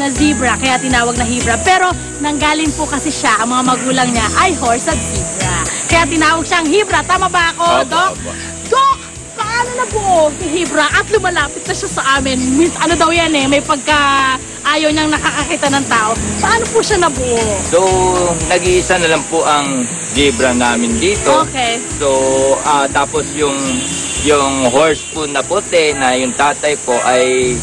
na zebra, kaya tinawag na hibra. Pero nanggaling po kasi siya, ang mga magulang niya ay horse at zebra. Kaya tinawag siyang hibra. Tama ba ako, Doc? Doc, paano na po si hibra at lumalapit na siya sa amin? Ano daw yan eh, may ayaw niyang nakakakita ng tao. Paano po siya nabuo? So, nag-iisa na lang po ang zebra namin dito. Okay. So, tapos yung horse po na puti na yung tatay ko ay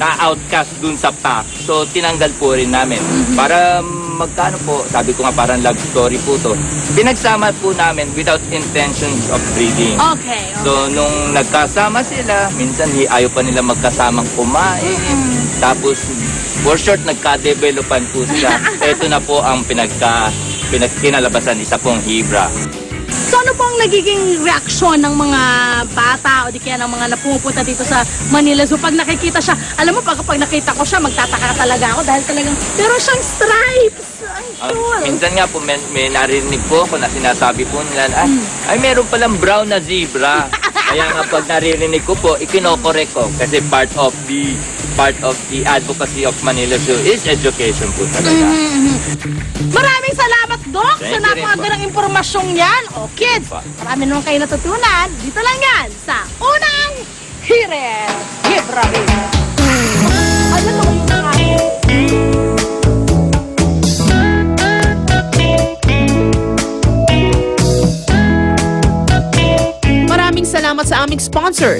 na-outcast dun sa pack. So, tinanggal po rin namin. Para magkano po, sabi ko nga parang love story po to. Pinagsama po namin without intentions of breeding. Okay. So, nung nagkasama sila, minsan ayaw pa nila magkasamang kumain. Tapos, for short, nagka-developan po sila. Ito na po ang kinalabasan, isa pong hibra. So ano po ang nagiging reaksyon ng mga bata o di kaya ng mga napumupunta dito sa Manila? So pag nakikita siya, alam mo, pag nakita ko siya, magtataka talaga ako dahil talagang meron siyang stripes. Ang cool. Minsan nga po, may narinig po ako na sinasabi po nila, ay meron palang brown na zebra. Kaya nga pag naririnig ko po, ikinokorek ko kasi part of the advocacy of Manila Zoo is education po talaga. Maraming salamat, Doc, Thank sa you napakagandang impormasyong yan. O, kids, marami naman kayo natutunan. Dito lang yan sa Unang Hirit. Hibra. Ano to? Maraming salamat sa aming sponsor.